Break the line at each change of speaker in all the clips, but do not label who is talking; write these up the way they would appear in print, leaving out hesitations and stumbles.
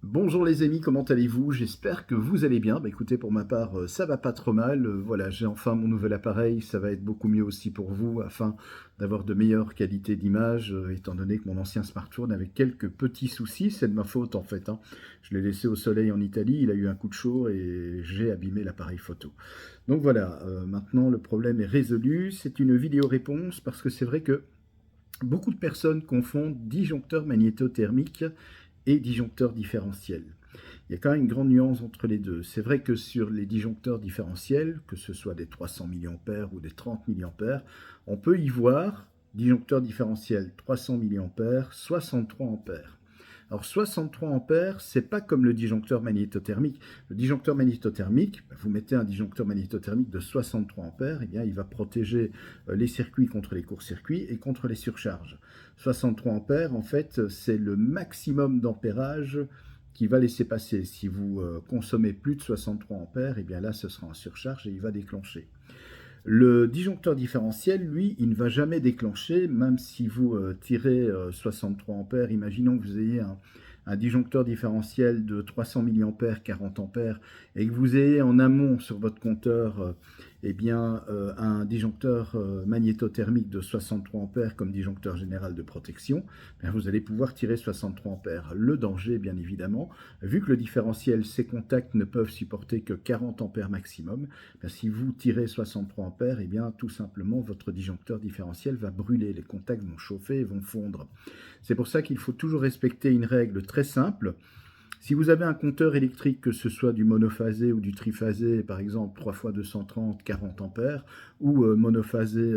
Bonjour les amis, comment allez-vous? J'espère que vous allez bien. Bah écoutez, pour ma part, ça va pas trop mal. Voilà, j'ai enfin mon nouvel appareil, ça va être beaucoup mieux aussi pour vous, afin d'avoir de meilleures qualités d'image, étant donné que mon ancien smartphone avait quelques petits soucis. C'est de ma faute en fait, hein. Je l'ai laissé au soleil en Italie, il a eu un coup de chaud et j'ai abîmé l'appareil photo. Donc voilà, maintenant le problème est résolu. C'est une vidéo réponse parce que c'est vrai que beaucoup de personnes confondent disjoncteur magnétothermique et disjoncteur différentiel. Il y a quand même une grande nuance entre les deux. C'est vrai que sur les disjoncteurs différentiels, que ce soit des 300 mA ou des 30 mA, on peut y voir disjoncteur différentiel 300 mA, 63 ampères. Alors 63 ampères, c'est pas comme le disjoncteur magnétothermique. Le disjoncteur magnétothermique, vous mettez un disjoncteur magnétothermique de 63 ampères, et bien il va protéger les circuits contre les courts-circuits et contre les surcharges. 63 ampères, en fait, c'est le maximum d'ampérage qui va laisser passer. Si vous consommez plus de 63 ampères, et bien là, ce sera en surcharge et il va déclencher. Le disjoncteur différentiel, lui, il ne va jamais déclencher, même si vous tirez 63 ampères. Imaginons que vous ayez un disjoncteur différentiel de 300 mA, 40 ampères, et que vous ayez en amont sur votre compteur un disjoncteur magnétothermique de 63 ampères comme disjoncteur général de protection. Bien, vous allez pouvoir tirer 63 ampères. Le danger, bien évidemment, vu que le différentiel, ses contacts ne peuvent supporter que 40 ampères maximum, bien, si vous tirez 63 ampères, et bien, tout simplement, votre disjoncteur différentiel va brûler. Les contacts vont chauffer et vont fondre. C'est pour ça qu'il faut toujours respecter une règle très simple. Si vous avez un compteur électrique, que ce soit du monophasé ou du triphasé, par exemple 3 x 230, 40 ampères, ou monophasé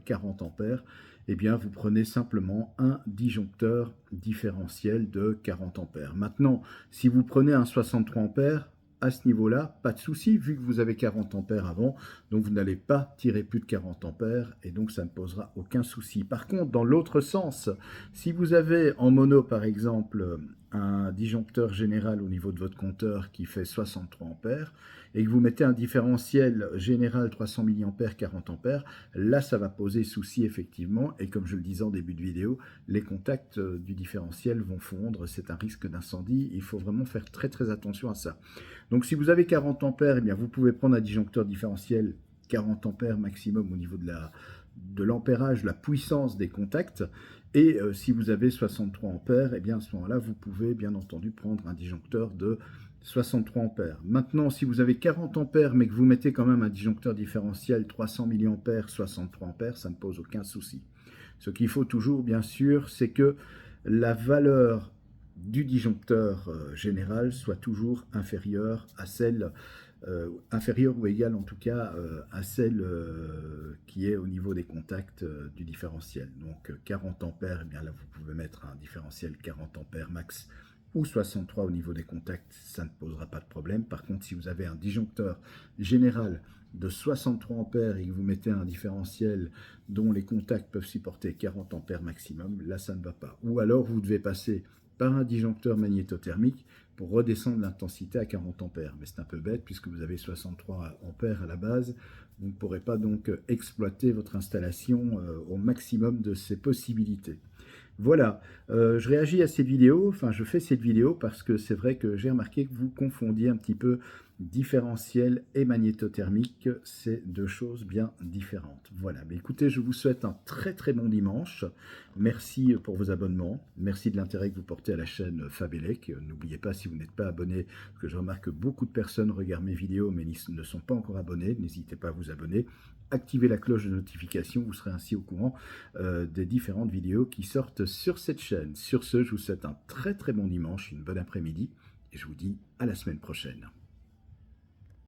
40 ampères, eh bien vous prenez simplement un disjoncteur différentiel de 40 ampères. Maintenant, si vous prenez un 63 ampères, à ce niveau-là, pas de souci, vu que vous avez 40 ampères avant, donc vous n'allez pas tirer plus de 40 ampères, et donc ça ne posera aucun souci. Par contre, dans l'autre sens, si vous avez en mono, par exemple, un disjoncteur général au niveau de votre compteur qui fait 63 ampères, et que vous mettez un différentiel général 300 mA, 40 ampères, là ça va poser souci effectivement, et comme je le disais en début de vidéo, les contacts du différentiel vont fondre, c'est un risque d'incendie, il faut vraiment faire très très attention à ça. Donc si vous avez 40 ampères, eh bien, vous pouvez prendre un disjoncteur différentiel 40 ampères maximum au niveau de l'ampérage, la puissance des contacts. Et si vous avez 63 ampères, eh bien, à ce moment-là, vous pouvez bien entendu prendre un disjoncteur de 63 ampères. Maintenant, si vous avez 40 ampères, mais que vous mettez quand même un disjoncteur différentiel 300 mA, 63 ampères, ça ne pose aucun souci. Ce qu'il faut toujours, bien sûr, c'est que la valeur du disjoncteur général soit toujours inférieure à celle, inférieure ou égale en tout cas à celle qui est au niveau des contacts du différentiel. Donc 40 ampères, eh bien là vous pouvez mettre un différentiel 40 ampères max ou 63 au niveau des contacts, ça ne posera pas de problème. Par contre, si vous avez un disjoncteur général de 63 ampères et que vous mettez un différentiel dont les contacts peuvent supporter 40 ampères maximum, là ça ne va pas. Ou alors vous devez passer par un disjoncteur magnétothermique pour redescendre l'intensité à 40 ampères. Mais c'est un peu bête puisque vous avez 63 ampères à la base. Vous ne pourrez pas donc exploiter votre installation au maximum de ses possibilités. Voilà, je réagis à cette vidéo, enfin je fais cette vidéo parce que c'est vrai que j'ai remarqué que vous confondiez un petit peu différentiel et magnétothermique, c'est deux choses bien différentes. Voilà, mais écoutez, je vous souhaite un très très bon dimanche. Merci pour vos abonnements, merci de l'intérêt que vous portez à la chaîne Fabelec. N'oubliez pas, si vous n'êtes pas abonné, parce que je remarque que beaucoup de personnes regardent mes vidéos mais ne sont pas encore abonnés, n'hésitez pas à vous abonner. Activez la cloche de notification, vous serez ainsi au courant des différentes vidéos qui sortent sur cette chaîne. Sur ce, je vous souhaite un très très bon dimanche, une bonne après-midi, et je vous dis à la semaine prochaine.